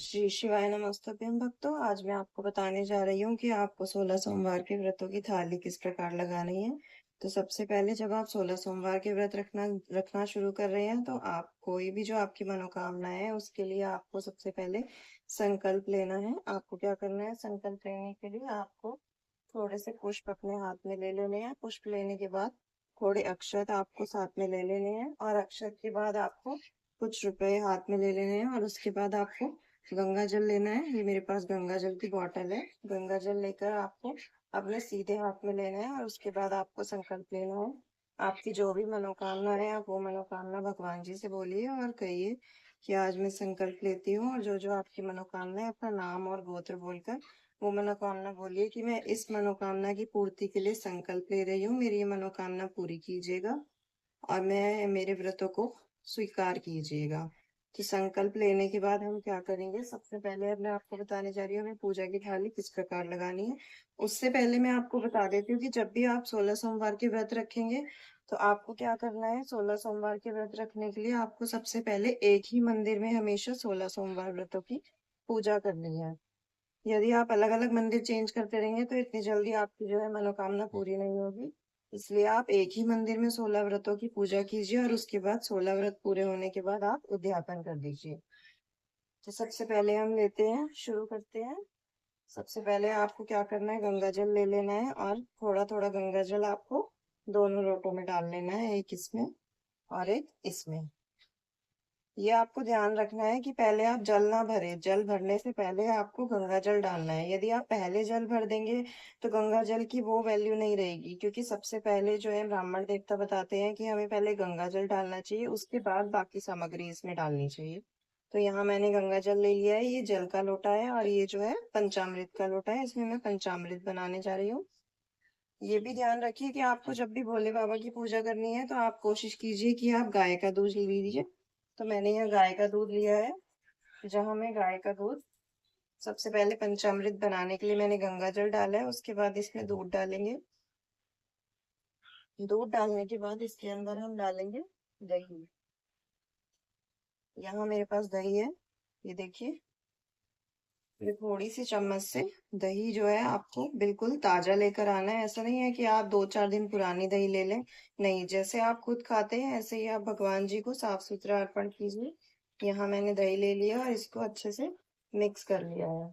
श्री शिवाय नमस्तुभ्यं भक्तों। आज मैं आपको बताने जा रही हूँ कि आपको 16 सोमवार के व्रतों की थाली किस प्रकार लगानी है। तो सबसे पहले जब आप 16 सोमवार के व्रत रखना रखना शुरू कर रहे हैं तो आप कोई भी जो आपकी मनोकामना है उसके लिए आपको सबसे पहले संकल्प लेना है। आपको क्या करना है, संकल्प लेने के लिए आपको थोड़े से पुष्प अपने हाथ में ले लेने हैं। पुष्प लेने के बाद थोड़े अक्षत आपको साथ में ले लेने हैं और अक्षत के बाद आपको कुछ रुपए हाथ में ले लेने हैं और उसके बाद आपको गंगा जल लेना है। ये मेरे पास गंगा जल की बॉटल है। गंगा जल लेकर आपको अपने सीधे हाथ में लेना है और उसके बाद आपको संकल्प लेना है। आपकी जो भी मनोकामना है आप वो मनोकामना भगवान जी से बोलिए और कहिए कि आज मैं संकल्प लेती हूँ, और जो जो आपकी मनोकामना है अपना नाम और गोत्र बोलकर वो मनोकामना बोलिए कि मैं इस मनोकामना की पूर्ति के लिए संकल्प ले रही हूँ, मेरी ये मनोकामना पूरी कीजिएगा और मैं मेरे व्रतों को स्वीकार कीजिएगा। तो संकल्प लेने के बाद हम क्या करेंगे, सबसे पहले अब मैं आपको बताने जा रही हूँ हमें पूजा की थाली किस प्रकार लगानी है। उससे पहले मैं आपको बता देती हूँ कि जब भी आप 16 सोमवार के व्रत रखेंगे तो आपको क्या करना है। 16 सोमवार के व्रत रखने के लिए आपको सबसे पहले एक ही मंदिर में हमेशा 16 सोमवार व्रतों की पूजा करनी है। यदि आप अलग अलग मंदिर चेंज करते रहेंगे तो इतनी जल्दी आपकी जो है मनोकामना पूरी नहीं होगी। इसलिए आप एक ही मंदिर में 16 व्रतों की पूजा कीजिए और उसके बाद 16 व्रत पूरे होने के बाद आप उद्यापन कर दीजिए। तो सबसे पहले हम लेते हैं, शुरू करते हैं। सबसे पहले आपको क्या करना है, गंगा जल ले लेना है और थोड़ा थोड़ा गंगा जल आपको दोनों लोटों में डाल लेना है, एक इसमें और एक इसमें। ये आपको ध्यान रखना है कि पहले आप जल ना भरे, जल भरने से पहले आपको गंगा जल डालना है। यदि आप पहले जल भर देंगे तो गंगा जल की वो वैल्यू नहीं रहेगी, क्योंकि सबसे पहले जो है ब्राह्मण देवता बताते हैं कि हमें पहले गंगा जल डालना चाहिए, उसके बाद बाकी सामग्री इसमें डालनी चाहिए। तो यहाँ मैंने गंगा जल ले लिया है, ये जल का लोटा है और ये जो है पंचामृत का लोटा है, इसमें मैं पंचामृत बनाने जा रही हूँ। ये भी ध्यान रखिए कि आपको जब भी भोले बाबा की पूजा करनी है तो आप कोशिश कीजिए कि आप गाय का दूध लीजिए। तो मैंने यहाँ गाय का दूध लिया है। जहाँ मैं गाय का दूध, सबसे पहले पंचामृत बनाने के लिए मैंने गंगा जल डाला है, उसके बाद इसमें दूध डालेंगे। दूध डालने के बाद इसके अंदर हम डालेंगे दही। यहाँ मेरे पास दही है, ये देखिए। ये थोड़ी सी चम्मच से दही जो है आपको बिल्कुल ताजा लेकर आना है। ऐसा नहीं है कि आप 2-4 दिन पुरानी दही ले लें, नहीं, जैसे आप खुद खाते हैं ऐसे ही आप भगवान जी को साफ सुथरा अर्पण कीजिए। यहाँ मैंने दही ले लिया और इसको अच्छे से मिक्स कर लिया है।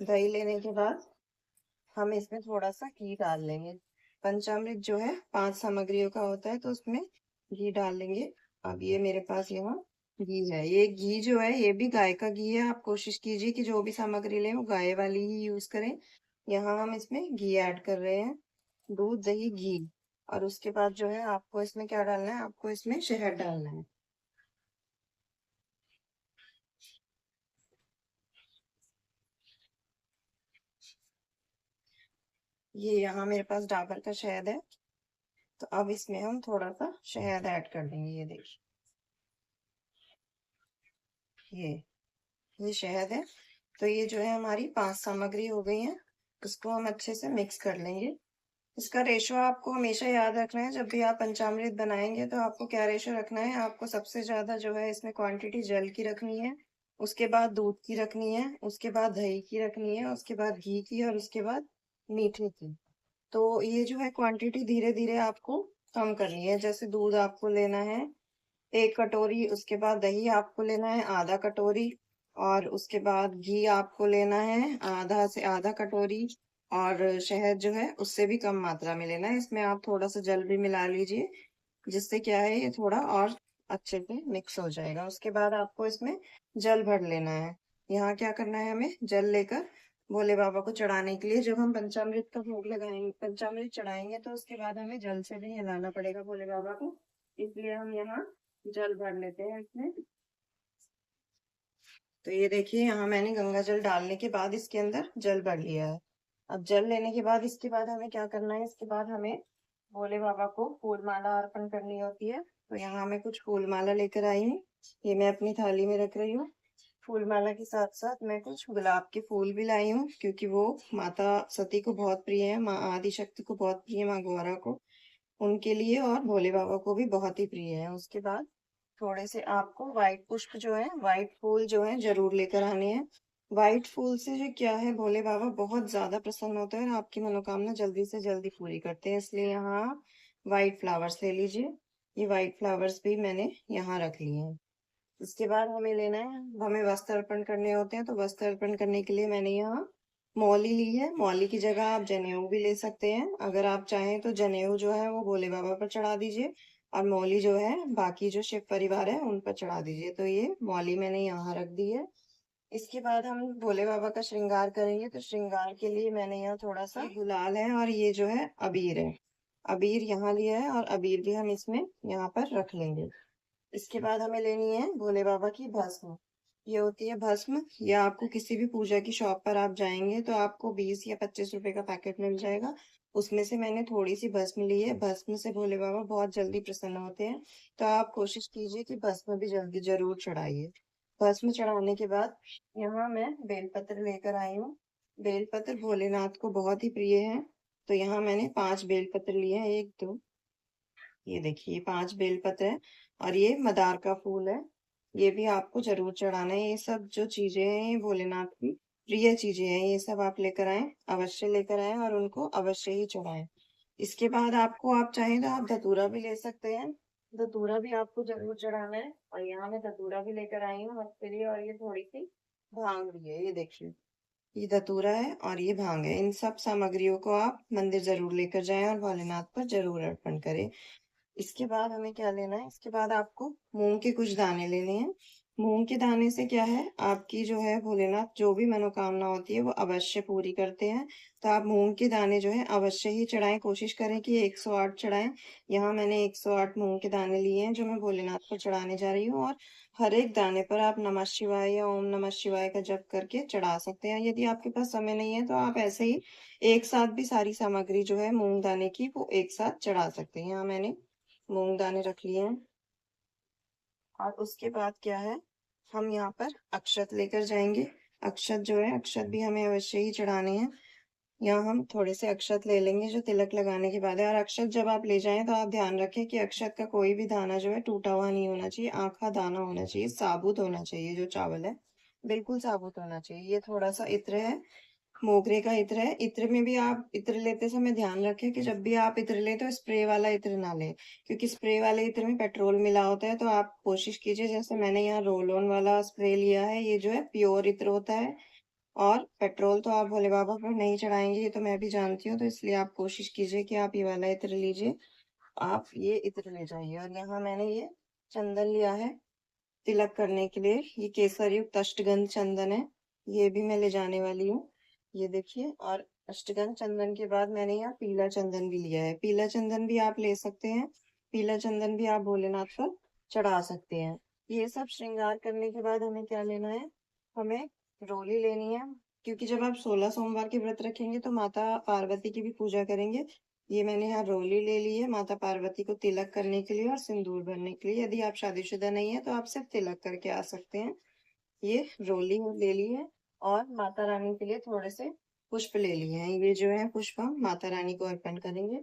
दही लेने के बाद हम इसमें थोड़ा सा घी डाल लेंगे। पंचामृत जो है 5 सामग्रियों का होता है तो उसमें घी डाल लेंगे। अब ये मेरे पास यहाँ घी है। ये घी जो है ये भी गाय का घी है। आप कोशिश कीजिए कि जो भी सामग्री लें वो गाय वाली ही यूज करें। यहाँ हम इसमें घी ऐड कर रहे हैं, दूध दही घी। और उसके बाद जो है आपको इसमें क्या डालना है, आपको इसमें शहद डालना है। ये यहाँ मेरे पास डाबर का शहद है, तो अब इसमें हम थोड़ा सा शहद ऐड कर देंगे। ये देखिए, ये शहद है। तो ये जो है हमारी 5 सामग्री हो गई है, इसको हम अच्छे से मिक्स कर लेंगे। इसका रेशो आपको हमेशा याद रखना है। जब भी आप पंचामृत बनाएंगे तो आपको क्या रेशो रखना है, आपको सबसे ज्यादा जो है इसमें क्वांटिटी जल की रखनी है, उसके बाद दूध की रखनी है, उसके बाद दही की रखनी है, उसके बाद घी की और उसके बाद मीठे की। तो ये जो है क्वांटिटी धीरे धीरे आपको कम करनी है। जैसे दूध आपको लेना है 1 कटोरी, उसके बाद दही आपको लेना है ½ कटोरी, और उसके बाद घी आपको लेना है आधा से आधा कटोरी, और शहद जो है उससे भी कम मात्रा में लेना है। इसमें आप थोड़ा सा जल भी मिला लीजिए, जिससे क्या है ये थोड़ा और अच्छे से मिक्स हो जाएगा। उसके बाद आपको इसमें जल भर लेना है। यहाँ क्या करना है, हमें जल लेकर भोले बाबा को चढ़ाने के लिए, जब हम पंचामृत का भोग लगाएंगे, पंचामृत चढ़ाएंगे, तो उसके बाद हमें जल से भी हिलाना पड़ेगा भोले बाबा को। इसलिए हम यहाँ जल भर लेते हैं इसमें। तो ये देखिए, यहाँ मैंने गंगा जल डालने के बाद इसके अंदर जल भर लिया है। अब जल लेने के बाद इसके बाद हमें क्या करना है, इसके बाद हमें भोले बाबा को फूल माला अर्पण करनी होती है। तो यहाँ मैं कुछ फूल माला लेकर आई हूँ, ये मैं अपनी थाली में रख रही हूँ। फूल माला के साथ साथ मैं कुछ गुलाब के फूल भी लाई हूँ, क्योंकि वो माता सती को बहुत प्रिय है, माँ आदि शक्ति को बहुत प्रिय है, माँ गौरा को, उनके लिए और भोले बाबा को भी बहुत ही प्रिय है। उसके बाद थोड़े से आपको व्हाइट पुष्प जो है, व्हाइट फूल जो है जरूर लेकर आने हैं। व्हाइट फूल से जो क्या है, भोले बाबा बहुत ज्यादा प्रसन्न होते हैं और आपकी मनोकामना जल्दी से जल्दी पूरी करते हैं, इसलिए यहाँ आप व्हाइट फ्लावर्स ले लीजिए। ये व्हाइट फ्लावर्स भी मैंने यहाँ रख लिए हैं। इसके बाद हमें लेना है, हमें वस्त्र अर्पण करने होते हैं, तो वस्त्र अर्पण करने के लिए मैंने यहाँ मौली ली है। मौली की जगह आप जनेऊ भी ले सकते हैं। अगर आप चाहें तो जनेऊ जो है वो भोले बाबा पर चढ़ा दीजिए और मौली जो है बाकी जो शिव परिवार है उन पर चढ़ा दीजिए। तो ये मौली मैंने यहाँ रख दी है। इसके बाद हम भोले बाबा का श्रृंगार करेंगे, तो श्रृंगार के लिए मैंने यहाँ थोड़ा सा गुलाल है और ये जो है अबीर है। अबीर यहाँ लिया है और अबीर भी हम इसमें यहाँ पर रख लेंगे। इसके बाद हमें लेनी है भोले बाबा की भस्म। ये होती है भस्म। ये आपको किसी भी पूजा की शॉप पर आप जाएंगे तो आपको 20 या 25 रुपए का पैकेट मिल जाएगा। उसमें से मैंने थोड़ी सी भस्म ली है। भस्म से भोले बाबा बहुत जल्दी प्रसन्न होते हैं, तो आप कोशिश कीजिए कि भस्म भी जल्दी जरूर चढ़ाइए। भस्म चढ़ाने के बाद यहाँ मैं बेलपत्र लेकर आई हूँ। बेलपत्र भोलेनाथ को बहुत ही प्रिय है, तो यहाँ मैंने 5 बेलपत्र लिए हैं। 1 2, ये देखिए 5 बेलपत्र है और ये मदार का फूल है। ये भी आपको जरूर चढ़ाना है। ये सब जो चीजें हैं ये भोलेनाथ की प्रिय चीजें हैं, ये सब आप लेकर आए, अवश्य लेकर आए और उनको अवश्य ही चढ़ाएं। इसके बाद आपको, आप चाहें तो आप धतूरा भी ले सकते हैं। धतूरा भी आपको जरूर चढ़ाना है और यहाँ मैं धतूरा भी लेकर आई हूँ आपके लिए। और ये थोड़ी सी भांग भी है, ये देखिए ये धतूरा है और ये भांग है। इन सब सामग्रियों को आप मंदिर जरूर लेकर जाएं और भोलेनाथ पर जरूर अर्पण करें। इसके बाद हमें क्या लेना है, इसके बाद आपको मूंग के कुछ दाने लेने हैं। मूंग के दाने से क्या है, आपकी जो है भोलेनाथ जो भी मनोकामना होती है वो अवश्य पूरी करते हैं। तो आप मूंग के दाने जो है अवश्य ही चढ़ाएं। कोशिश करें कि 108 चढ़ाएं। यहाँ मैंने 108 मूंग के दाने लिए हैं जो मैं भोलेनाथ पर चढ़ाने जा रही हूँ। और हर एक दाने पर आप नमः शिवाय या ओम नमः शिवाय का जप करके चढ़ा सकते हैं। यदि आपके पास समय नहीं है तो आप ऐसे ही एक साथ भी सारी सामग्री जो है मूंग दाने की वो एक साथ चढ़ा सकते हैं। यहाँ मैंने मूंग दाने रख लिए हैं। और उसके बाद क्या है, हम यहाँ पर अक्षत लेकर जाएंगे। अक्षत जो है, अक्षत भी हमें अवश्य ही चढ़ाने हैं। यहाँ हम थोड़े से अक्षत ले लेंगे जो तिलक लगाने के बाद है। और अक्षत जब आप ले जाएं तो आप ध्यान रखें कि अक्षत का कोई भी दाना जो है टूटा हुआ नहीं होना चाहिए, आखा दाना होना चाहिए, साबुत होना चाहिए। जो चावल है बिल्कुल साबुत होना चाहिए। ये थोड़ा सा इत्र है, मोगरे का इत्र है। इत्र में भी आप इत्र लेते समय ध्यान रखें कि जब भी आप इत्र लें तो स्प्रे वाला इत्र ना लें, क्योंकि स्प्रे वाले इत्र में पेट्रोल मिला होता है। तो आप कोशिश कीजिए, जैसे मैंने यहाँ रोल ऑन वाला स्प्रे लिया है, ये जो है प्योर इत्र होता है। और पेट्रोल तो आप भोले बाबा पर नहीं चढ़ाएंगे, ये तो मैं भी जानती हूँ, तो इसलिए आप कोशिश कीजिए कि आप ये वाला इत्र लीजिए। आप ये इत्र ले जाइए। और यहाँ मैंने ये चंदन लिया है तिलक करने के लिए। ये केसर युक्त अष्टगंध चंदन है, ये भी मैं ले जाने वाली हूँ। ये देखिए। और अष्टगंध चंदन के बाद मैंने यहाँ पीला चंदन भी लिया है। पीला चंदन भी आप ले सकते हैं। पीला चंदन भी आप भोलेनाथ पर चढ़ा सकते हैं। ये सब श्रृंगार करने के बाद हमें क्या लेना है, हमें रोली लेनी है। क्योंकि जब आप 16 सोमवार के व्रत रखेंगे तो माता पार्वती की भी पूजा करेंगे। ये मैंने यहाँ रोली ले ली है माता पार्वती को तिलक करने के लिए और सिंदूर भरने के लिए। यदि आप शादीशुदा नहीं है तो आप सिर्फ तिलक करके आ सकते हैं। ये रोली ले ली है। और माता रानी के लिए थोड़े से पुष्प ले लिए हैं। ये जो है पुष्प हम माता रानी को अर्पण करेंगे।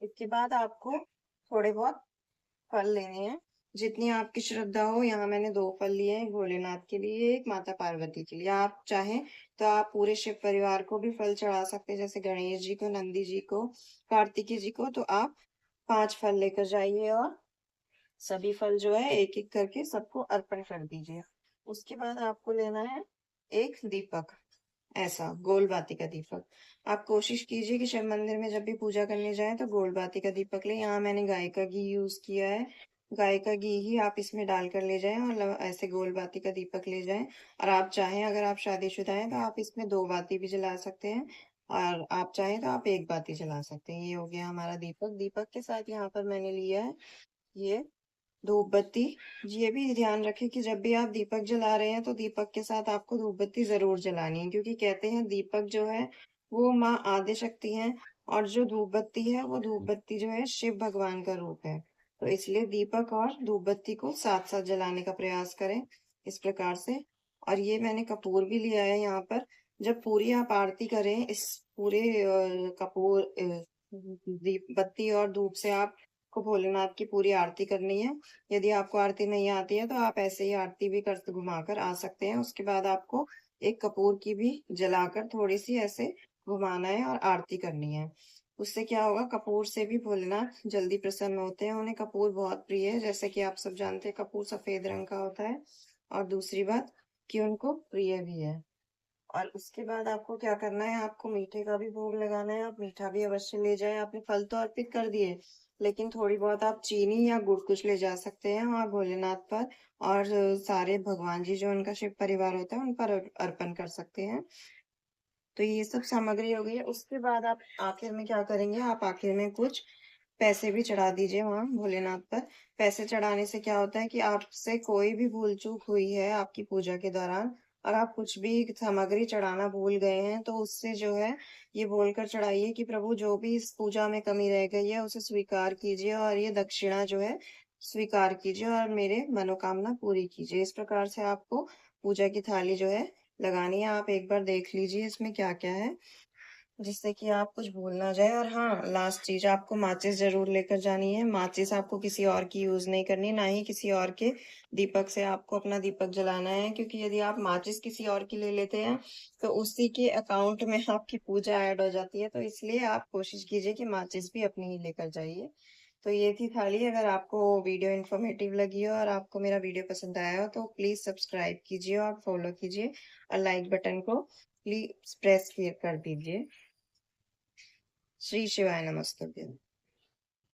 इसके बाद आपको थोड़े बहुत फल लेने हैं, जितनी आपकी श्रद्धा हो। यहाँ मैंने 2 फल लिए हैं, एक भोलेनाथ के लिए, एक माता पार्वती के लिए। आप चाहें तो आप पूरे शिव परिवार को भी फल चढ़ा सकते हैं, जैसे गणेश जी को, नंदी जी को, कार्तिकी जी को। तो आप 5 फल लेकर जाइए और सभी फल जो है एक एक करके सबको अर्पण कर दीजिए। उसके बाद आपको लेना है एक दीपक, ऐसा गोल बाती का दीपक। आप कोशिश कीजिए कि शिव मंदिर में जब भी पूजा करने जाए तो गोल बाती का दीपक लें। यहाँ मैंने गाय का घी यूज किया है। गाय का घी ही आप इसमें डालकर ले जाएं और ऐसे गोल बाती का दीपक ले जाएं। और आप चाहें, अगर आप शादीशुदा हैं तो आप इसमें 2 बाती भी जला सकते हैं और आप चाहें तो आप 1 बाती जला सकते हैं। ये हो गया हमारा दीपक। दीपक के साथ यहाँ पर मैंने लिया है ये धूप बत्ती। ये भी ध्यान रखें कि जब भी आप दीपक जला रहे हैं तो दीपक के साथ आपको धूप बत्ती जरूर जलानी है, क्योंकि कहते हैं दीपक जो है वो माँ आद्य शक्ति है और जो धूप बत्ती है वो धूप बत्ती जो है शिव भगवान का रूप है। तो इसलिए दीपक और धूप बत्ती को साथ साथ जलाने का प्रयास करें इस प्रकार से। और ये मैंने कपूर भी लिया है यहाँ पर। जब पूरी आप आरती करें इस पूरे कपूर दीप बत्ती और धूप से आप को भोलेनाथ की पूरी आरती करनी है। यदि आपको आरती नहीं आती है तो आप ऐसे ही आरती भी कर घुमाकर आ सकते हैं। उसके बाद आपको एक कपूर की भी जलाकर थोड़ी-सी ऐसे घुमाना है और आरती करनी है। उससे क्या होगा, कपूर से भी भोलेनाथ जल्दी प्रसन्न होते हैं। उन्हें कपूर बहुत प्रिय है, जैसे कि आप सब जानते हैं कपूर सफ़ेद रंग का होता है। और दूसरी बात कि उनको प्रिय भी है। और उसके बाद आपको क्या करना है, आपको मीठे का भी भोग लगाना है। आप मीठा भी अवश्य ले जाएँ। आपने फल तो अर्पित कर दिए, लेकिन थोड़ी बहुत आप चीनी या गुड़ कुछ ले जा सकते हैं वहाँ भोलेनाथ पर, और सारे भगवान जी जो उनका शिव परिवार होता है, उन पर अर्पण कर सकते हैं। तो ये सब सामग्री हो गई है। उसके बाद आप आखिर में क्या करेंगे, आप आखिर में कुछ पैसे भी चढ़ा दीजिए वहाँ भोलेनाथ पर। पैसे चढ़ाने से क्या होता है कि आपसे कोई भी भूल-चूक हुई है आपकी पूजा के दौरान और आप कुछ भी सामग्री चढ़ाना भूल गए हैं, तो उससे जो है ये बोलकर चढ़ाइए कि प्रभु जो भी इस पूजा में कमी रह गई है, उसे स्वीकार कीजिए और ये दक्षिणा जो है स्वीकार कीजिए और मेरे मनोकामना पूरी कीजिए। इस प्रकार से आपको पूजा की थाली जो है लगानी है। आप एक बार देख लीजिए इसमें क्या-क्या है, जिससे कि आप कुछ भूल ना जाएँ। और हाँ, लास्ट चीज़, आपको माचिस ज़रूर लेकर जानी है। माचिस आपको किसी और की यूज़ नहीं करनी, ना ही किसी और के दीपक से आपको अपना दीपक जलाना है, क्योंकि यदि आप माचिस किसी और की ले लेते हैं, तो उसी के अकाउंट में आपकी पूजा ऐड हो जाती है। तो इसलिए आप कोशिश कीजिए कि माचिस भी अपनी ही लेकर जाइए। तो ये थी थाली। अगर आपको वीडियो इन्फॉर्मेटिव लगी हो और आपको मेरा वीडियो पसंद आया हो, तो प्लीज़ सब्सक्राइब कीजिए और फॉलो कीजिए और लाइक बटन को प्लीज़ प्रेस किए कर दीजिए। श्री शिवाय नमस्तुभ्यं।